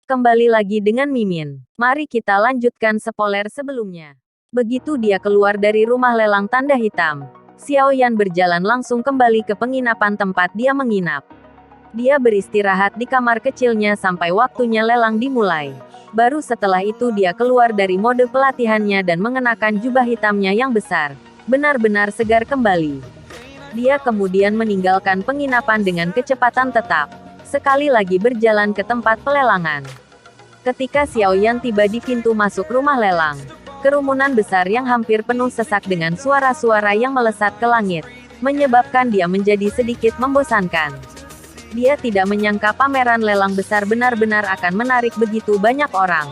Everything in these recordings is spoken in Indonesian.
Kembali lagi dengan Mimin. Mari kita lanjutkan spoiler sebelumnya. Begitu dia keluar dari rumah lelang tanda hitam, Xiaoyan berjalan langsung kembali ke penginapan tempat dia menginap. Dia beristirahat di kamar kecilnya sampai waktunya lelang dimulai. Baru setelah itu dia keluar dari mode pelatihannya dan mengenakan jubah hitamnya yang besar. Benar-benar segar kembali. Dia kemudian meninggalkan penginapan dengan kecepatan tetap. Sekali lagi berjalan ke tempat pelelangan. Ketika Xiaoyan tiba di pintu masuk rumah lelang, kerumunan besar yang hampir penuh sesak dengan suara-suara yang melesat ke langit, menyebabkan dia menjadi sedikit membosankan. Dia tidak menyangka pameran lelang besar benar-benar akan menarik begitu banyak orang.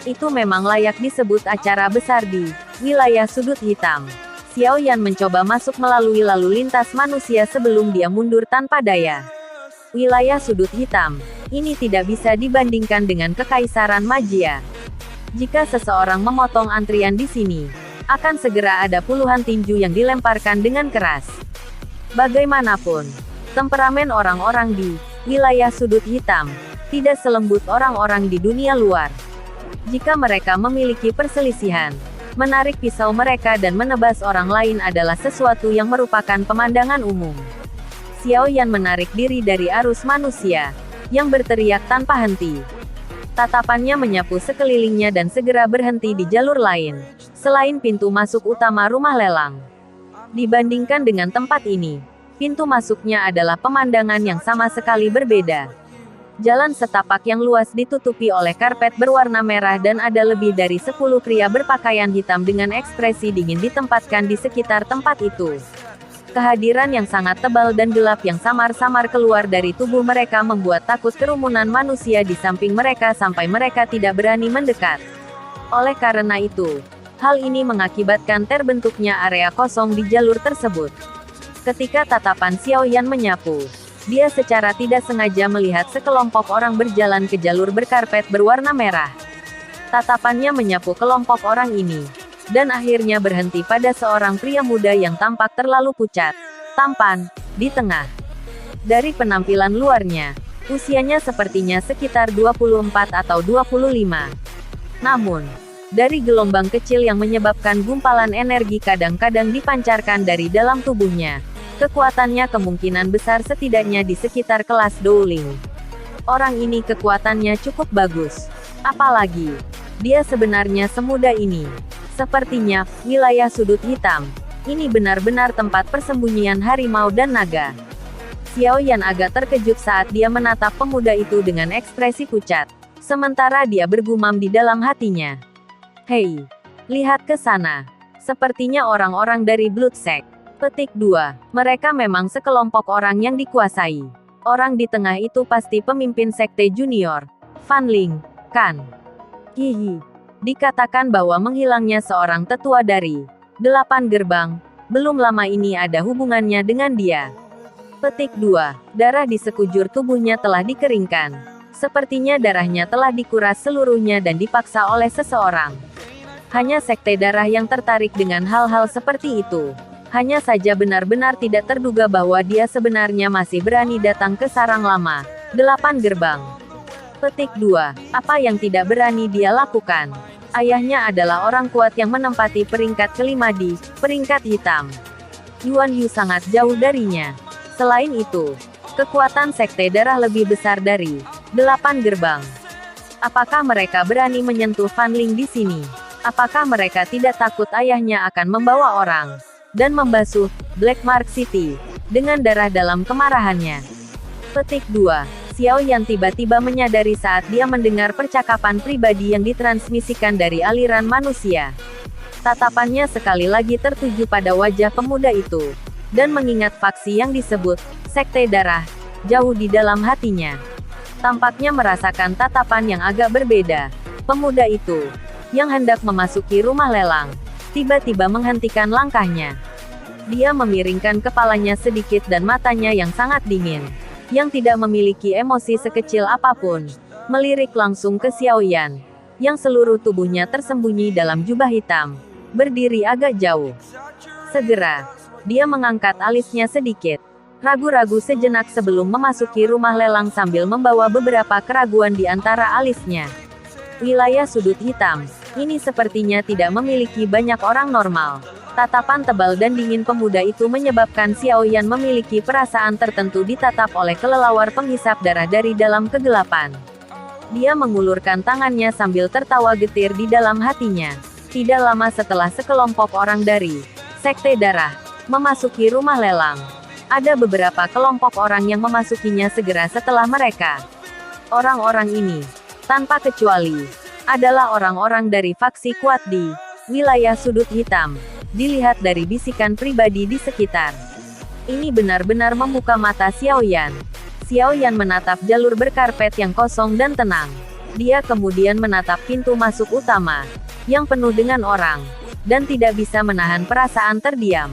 Itu memang layak disebut acara besar di wilayah sudut hitam. Xiaoyan mencoba masuk melalui lalu lintas manusia sebelum dia mundur tanpa daya. Wilayah sudut hitam, ini tidak bisa dibandingkan dengan kekaisaran magia. Jika seseorang memotong antrian di sini, akan segera ada puluhan tinju yang dilemparkan dengan keras. Bagaimanapun, temperamen orang-orang di wilayah sudut hitam tidak selembut orang-orang di dunia luar. Jika mereka memiliki perselisihan, menarik pisau mereka dan menebas orang lain adalah sesuatu yang merupakan pemandangan umum. Xiaoyan menarik diri dari arus manusia yang berteriak tanpa henti. Tatapannya menyapu sekelilingnya dan segera berhenti di jalur lain, selain pintu masuk utama rumah lelang. Dibandingkan dengan tempat ini, pintu masuknya adalah pemandangan yang sama sekali berbeda. Jalan setapak yang luas ditutupi oleh karpet berwarna merah dan ada lebih dari 10 pria berpakaian hitam dengan ekspresi dingin ditempatkan di sekitar tempat itu. Kehadiran yang sangat tebal dan gelap yang samar-samar keluar dari tubuh mereka membuat takut kerumunan manusia di samping mereka sampai mereka tidak berani mendekat. Oleh karena itu, hal ini mengakibatkan terbentuknya area kosong di jalur tersebut. Ketika tatapan Xiaoyan menyapu, dia secara tidak sengaja melihat sekelompok orang berjalan ke jalur berkarpet berwarna merah. Tatapannya menyapu kelompok orang ini, dan akhirnya berhenti pada seorang pria muda yang tampak terlalu pucat, tampan, di tengah. Dari penampilan luarnya, usianya sepertinya sekitar 24 atau 25. Namun, dari gelombang kecil yang menyebabkan gumpalan energi kadang-kadang dipancarkan dari dalam tubuhnya, kekuatannya kemungkinan besar setidaknya di sekitar kelas Dowling. Orang ini kekuatannya cukup bagus. Apalagi, dia sebenarnya semuda ini. Sepertinya, wilayah sudut hitam, ini benar-benar tempat persembunyian harimau dan naga. Xiaoyan agak terkejut saat dia menatap pemuda itu dengan ekspresi pucat. Sementara dia bergumam di dalam hatinya. Hei, lihat ke sana. Sepertinya orang-orang dari Blood Sect. Petik 2. Mereka memang sekelompok orang yang dikuasai. Orang di tengah itu pasti pemimpin sekte junior. Fan Ling, kan? Hihi. Dikatakan bahwa menghilangnya seorang tetua dari 8 gerbang, belum lama ini ada hubungannya dengan dia. Petik 2. Darah di sekujur tubuhnya telah dikeringkan. Sepertinya darahnya telah dikuras seluruhnya dan dipaksa oleh seseorang. Hanya sekte darah yang tertarik dengan hal-hal seperti itu. Hanya saja benar-benar tidak terduga bahwa dia sebenarnya masih berani datang ke sarang lama. 8 gerbang. Petik 2. Apa yang tidak berani dia lakukan? Ayahnya adalah orang kuat yang menempati peringkat kelima di peringkat hitam. Yuan Yu sangat jauh darinya. Selain itu, kekuatan sekte darah lebih besar dari 8 gerbang. Apakah mereka berani menyentuh Fan Ling di sini? Apakah mereka tidak takut ayahnya akan membawa orang dan membasuh Black Mark City dengan darah dalam kemarahannya? Petik 2. Xiaoyan tiba-tiba menyadari saat dia mendengar percakapan pribadi yang ditransmisikan dari aliran manusia. Tatapannya sekali lagi tertuju pada wajah pemuda itu, dan mengingat faksi yang disebut sekte darah jauh di dalam hatinya. Tampaknya merasakan tatapan yang agak berbeda. Pemuda itu, yang hendak memasuki rumah lelang, tiba-tiba menghentikan langkahnya. Dia memiringkan kepalanya sedikit dan matanya yang sangat dingin, yang tidak memiliki emosi sekecil apapun, melirik langsung ke Xiaoyan, yang seluruh tubuhnya tersembunyi dalam jubah hitam, berdiri agak jauh. Segera, dia mengangkat alisnya sedikit. Ragu-ragu sejenak sebelum memasuki rumah lelang sambil membawa beberapa keraguan di antara alisnya. Wilayah sudut hitam. Ini sepertinya tidak memiliki banyak orang normal. Tatapan tebal dan dingin pemuda itu menyebabkan Xiao Yan memiliki perasaan tertentu ditatap oleh kelelawar penghisap darah dari dalam kegelapan. Dia mengulurkan tangannya sambil tertawa getir di dalam hatinya. Tidak lama setelah sekelompok orang dari Sekte Darah memasuki rumah lelang, ada beberapa kelompok orang yang memasukinya segera setelah mereka. Orang-orang ini, tanpa kecuali, adalah orang-orang dari faksi kuat di wilayah sudut hitam. Dilihat dari bisikan pribadi di sekitar. Ini benar-benar membuka mata Xiao Yan. Xiao Yan menatap jalur berkarpet yang kosong dan tenang. Dia kemudian menatap pintu masuk utama, yang penuh dengan orang, dan tidak bisa menahan perasaan terdiam.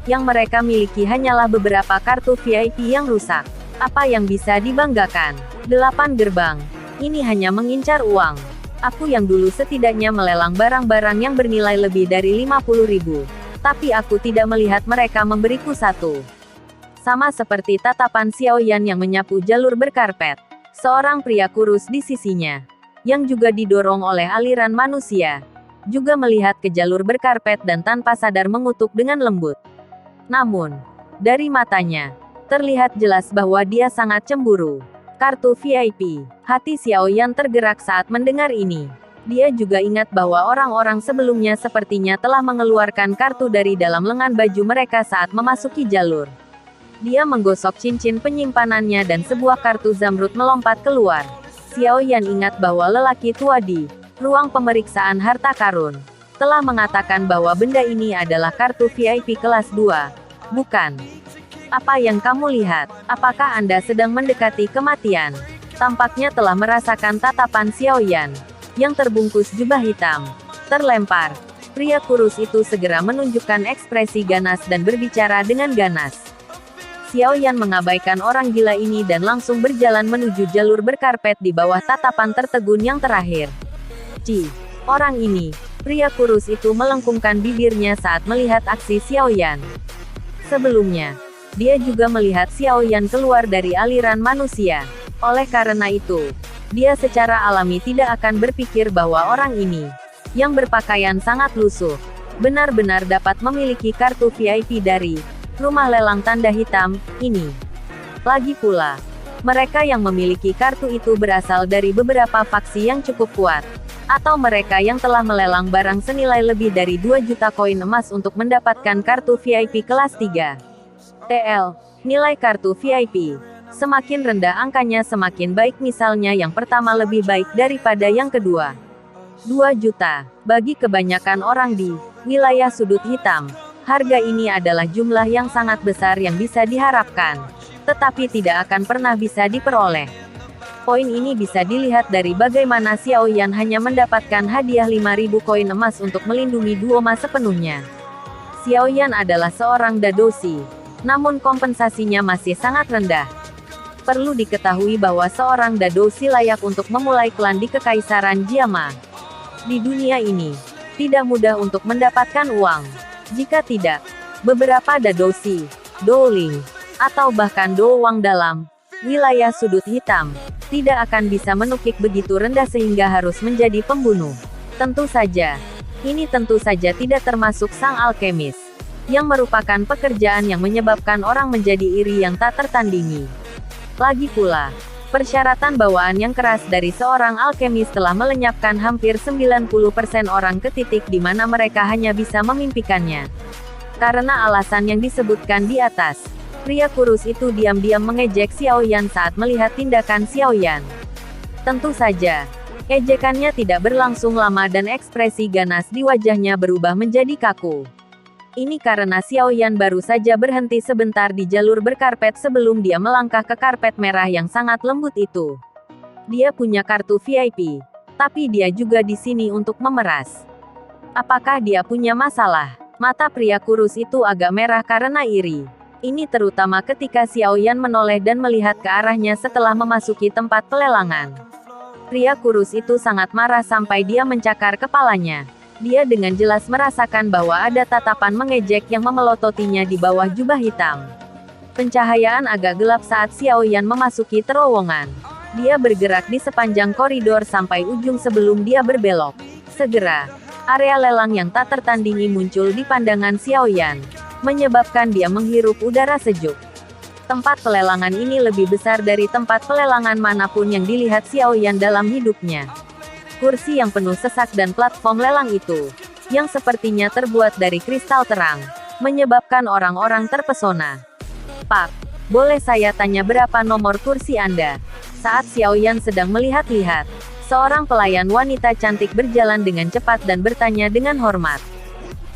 Yang mereka miliki hanyalah beberapa kartu VIP yang rusak. Apa yang bisa dibanggakan? 8 gerbang. Ini hanya mengincar uang. Aku yang dulu setidaknya melelang barang-barang yang bernilai lebih dari 50.000. Tapi aku tidak melihat mereka memberiku satu. Sama seperti tatapan Xiao Yan yang menyapu jalur berkarpet. Seorang pria kurus di sisinya, yang juga didorong oleh aliran manusia, juga melihat ke jalur berkarpet dan tanpa sadar mengutuk dengan lembut. Namun, dari matanya, terlihat jelas bahwa dia sangat cemburu. Kartu VIP. Hati Xiao Yan tergerak saat mendengar ini. Dia juga ingat bahwa orang-orang sebelumnya sepertinya telah mengeluarkan kartu dari dalam lengan baju mereka saat memasuki jalur. Dia menggosok cincin penyimpanannya dan sebuah kartu zamrud melompat keluar. Xiao Yan ingat bahwa lelaki tua di ruang pemeriksaan harta karun telah mengatakan bahwa benda ini adalah kartu VIP kelas 2. Bukan. Apa yang kamu lihat? Apakah Anda sedang mendekati kematian? Tampaknya telah merasakan tatapan Xiao Yan, yang terbungkus jubah hitam, terlempar. Pria kurus itu segera menunjukkan ekspresi ganas dan berbicara dengan ganas. Xiao Yan mengabaikan orang gila ini dan langsung berjalan menuju jalur berkarpet di bawah tatapan tertegun yang terakhir. Orang ini. Pria kurus itu melengkungkan bibirnya saat melihat aksi Xiao Yan. Sebelumnya, dia juga melihat Xiao Yan keluar dari aliran manusia. Oleh karena itu, dia secara alami tidak akan berpikir bahwa orang ini, yang berpakaian sangat lusuh, benar-benar dapat memiliki kartu VIP dari rumah lelang tanda hitam ini. Lagi pula, mereka yang memiliki kartu itu berasal dari beberapa faksi yang cukup kuat, atau mereka yang telah melelang barang senilai lebih dari 2 juta koin emas untuk mendapatkan kartu VIP kelas 3. TL. Nilai kartu VIP. Semakin rendah angkanya semakin baik, misalnya yang pertama lebih baik daripada yang kedua. 2 juta. Bagi kebanyakan orang di wilayah sudut hitam, harga ini adalah jumlah yang sangat besar yang bisa diharapkan, tetapi tidak akan pernah bisa diperoleh. Poin ini bisa dilihat dari bagaimana Xiao Yan hanya mendapatkan hadiah 5.000 koin emas untuk melindungi Duoma sepenuhnya. Xiao Yan adalah seorang dadoshi, namun kompensasinya masih sangat rendah. Perlu diketahui bahwa seorang dadoshi layak untuk memulai klan di Kekaisaran Jiama. Di dunia ini, tidak mudah untuk mendapatkan uang. Jika tidak, beberapa dadoshi, doling, atau bahkan doowang dalam wilayah sudut hitam tidak akan bisa menukik begitu rendah sehingga harus menjadi pembunuh. Tentu saja, ini tentu saja tidak termasuk sang alkemis, yang merupakan pekerjaan yang menyebabkan orang menjadi iri yang tak tertandingi. Lagi pula, persyaratan bawaan yang keras dari seorang alkemis telah melenyapkan hampir 90% orang ke titik di mana mereka hanya bisa memimpikannya. Karena alasan yang disebutkan di atas, pria kurus itu diam-diam mengejek Xiao Yan saat melihat tindakan Xiao Yan. Tentu saja, ejekannya tidak berlangsung lama dan ekspresi ganas di wajahnya berubah menjadi kaku. Ini karena Xiao Yan baru saja berhenti sebentar di jalur berkarpet sebelum dia melangkah ke karpet merah yang sangat lembut itu. Dia punya kartu VIP, tapi dia juga di sini untuk memeras. Apakah dia punya masalah? Mata pria kurus itu agak merah karena iri. Ini terutama ketika Xiao Yan menoleh dan melihat ke arahnya setelah memasuki tempat pelelangan. Pria kurus itu sangat marah sampai dia mencakar kepalanya. Dia dengan jelas merasakan bahwa ada tatapan mengejek yang memelototinya di bawah jubah hitam. Pencahayaan agak gelap saat Xiao Yan memasuki terowongan. Dia bergerak di sepanjang koridor sampai ujung sebelum dia berbelok. Segera, area lelang yang tak tertandingi muncul di pandangan Xiao Yan, menyebabkan dia menghirup udara sejuk. Tempat pelelangan ini lebih besar dari tempat pelelangan manapun yang dilihat Xiao Yan dalam hidupnya. Kursi yang penuh sesak dan platform lelang itu, yang sepertinya terbuat dari kristal terang, menyebabkan orang-orang terpesona. Pak, boleh saya tanya berapa nomor kursi Anda? Saat Xiao Yan sedang melihat-lihat, seorang pelayan wanita cantik berjalan dengan cepat dan bertanya dengan hormat.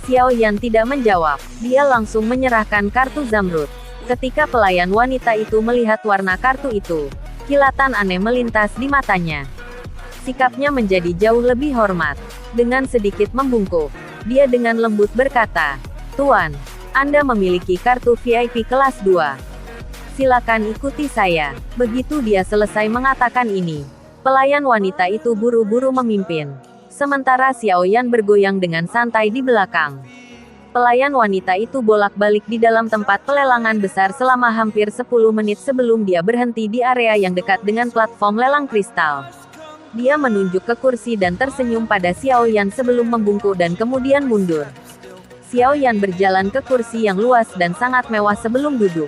Xiao Yan tidak menjawab, dia langsung menyerahkan kartu zamrud. Ketika pelayan wanita itu melihat warna kartu itu, kilatan aneh melintas di matanya. Sikapnya menjadi jauh lebih hormat. Dengan sedikit membungkuk, dia dengan lembut berkata, "Tuan, Anda memiliki kartu VIP kelas 2. Silakan ikuti saya." Begitu dia selesai mengatakan ini, pelayan wanita itu buru-buru memimpin. Sementara Xiao Yan bergoyang dengan santai di belakang. Pelayan wanita itu bolak-balik di dalam tempat pelelangan besar selama hampir 10 menit sebelum dia berhenti di area yang dekat dengan platform lelang kristal. Dia menunjuk ke kursi dan tersenyum pada Xiao Yan sebelum membungkuk dan kemudian mundur. Xiao Yan berjalan ke kursi yang luas dan sangat mewah sebelum duduk.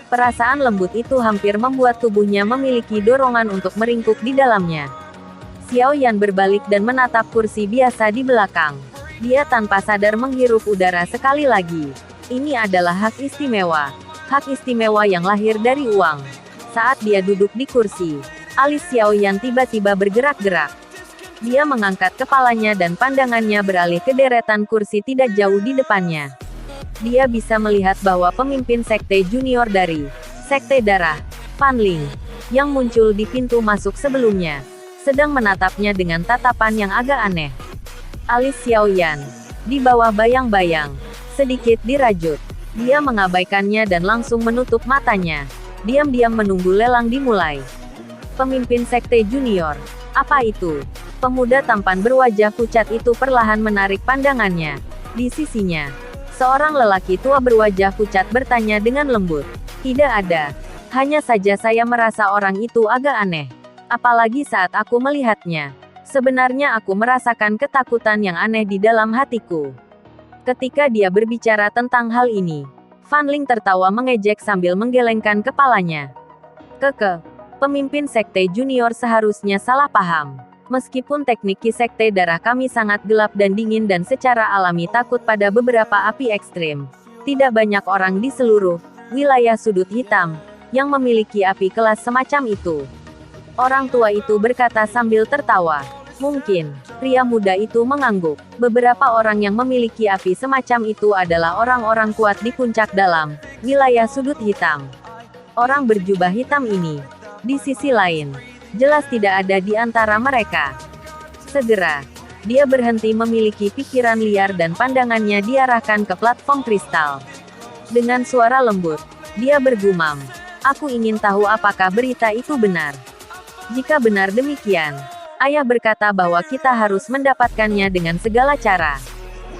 Perasaan lembut itu hampir membuat tubuhnya memiliki dorongan untuk meringkuk di dalamnya. Xiao Yan berbalik dan menatap kursi biasa di belakang. Dia tanpa sadar menghirup udara sekali lagi. Ini adalah hak istimewa. Hak istimewa yang lahir dari uang. Saat dia duduk di kursi, alis Xiao Yan tiba-tiba bergerak-gerak. Dia mengangkat kepalanya dan pandangannya beralih ke deretan kursi tidak jauh di depannya. Dia bisa melihat bahwa pemimpin sekte junior dari Sekte Darah, Fan Ling, yang muncul di pintu masuk sebelumnya, sedang menatapnya dengan tatapan yang agak aneh. Alis Xiao Yan, di bawah bayang-bayang, sedikit dirajut. Dia mengabaikannya dan langsung menutup matanya. Diam-diam menunggu lelang dimulai. Pemimpin sekte junior. Apa itu? Pemuda tampan berwajah pucat itu perlahan menarik pandangannya. Di sisinya, seorang lelaki tua berwajah pucat bertanya dengan lembut. Tidak ada. Hanya saja saya merasa orang itu agak aneh. Apalagi saat aku melihatnya. Sebenarnya aku merasakan ketakutan yang aneh di dalam hatiku. Ketika dia berbicara tentang hal ini, Fan Ling tertawa mengejek sambil menggelengkan kepalanya. Pemimpin sekte junior seharusnya salah paham. Meskipun teknik Ki sekte darah kami sangat gelap dan dingin dan secara alami takut pada beberapa api ekstrim, tidak banyak orang di seluruh wilayah sudut hitam yang memiliki api kelas semacam itu. Orang tua itu berkata sambil tertawa. Mungkin, pria muda itu mengangguk. Beberapa orang yang memiliki api semacam itu adalah orang-orang kuat di puncak dalam wilayah sudut hitam. Orang berjubah hitam ini, di sisi lain, jelas tidak ada di antara mereka. Segera, dia berhenti memiliki pikiran liar dan pandangannya diarahkan ke platform kristal. Dengan suara lembut, dia bergumam, "Aku ingin tahu apakah berita itu benar. Jika benar demikian, ayah berkata bahwa kita harus mendapatkannya dengan segala cara."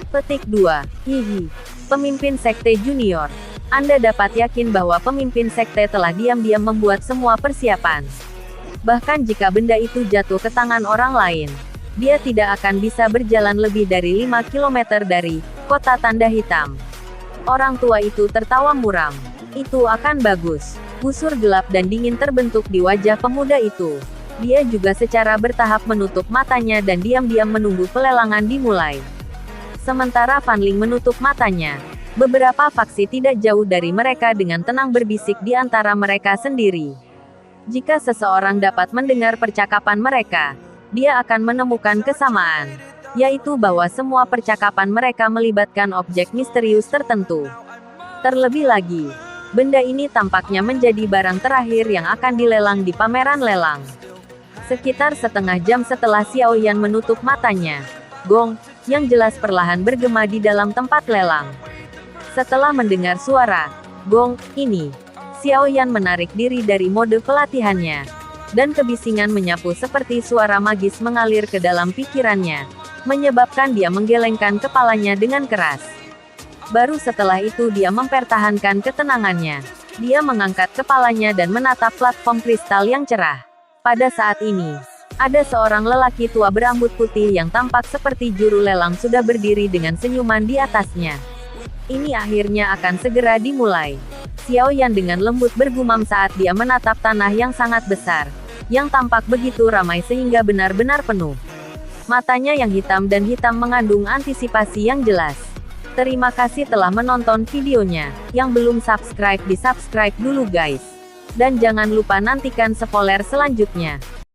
Petik 2. Hihi. Pemimpin sekte junior. Anda dapat yakin bahwa pemimpin sekte telah diam-diam membuat semua persiapan. Bahkan jika benda itu jatuh ke tangan orang lain, dia tidak akan bisa berjalan lebih dari 5 km dari kota tanda hitam. Orang tua itu tertawa muram. Itu akan bagus. Busur gelap dan dingin terbentuk di wajah pemuda itu. Dia juga secara bertahap menutup matanya dan diam-diam menunggu pelelangan dimulai. Sementara Fan Ling menutup matanya, beberapa faksi tidak jauh dari mereka dengan tenang berbisik di antara mereka sendiri. Jika seseorang dapat mendengar percakapan mereka, dia akan menemukan kesamaan, yaitu bahwa semua percakapan mereka melibatkan objek misterius tertentu. Terlebih lagi, benda ini tampaknya menjadi barang terakhir yang akan dilelang di pameran lelang. Sekitar setengah jam setelah Xiao Yan menutup matanya, gong, yang jelas perlahan bergema di dalam tempat lelang. Setelah mendengar suara gong ini, Xiao Yan menarik diri dari mode pelatihannya, dan kebisingan menyapu seperti suara magis mengalir ke dalam pikirannya, menyebabkan dia menggelengkan kepalanya dengan keras. Baru setelah itu dia mempertahankan ketenangannya. Dia mengangkat kepalanya dan menatap platform kristal yang cerah. Pada saat ini, ada seorang lelaki tua berambut putih yang tampak seperti juru lelang sudah berdiri dengan senyuman di atasnya. Ini akhirnya akan segera dimulai. Xiao Yan dengan lembut bergumam saat dia menatap tanah yang sangat besar, yang tampak begitu ramai sehingga benar-benar penuh. Matanya yang hitam dan hitam mengandung antisipasi yang jelas. Terima kasih telah menonton videonya. Yang belum subscribe di subscribe dulu guys. Dan jangan lupa nantikan spoiler selanjutnya.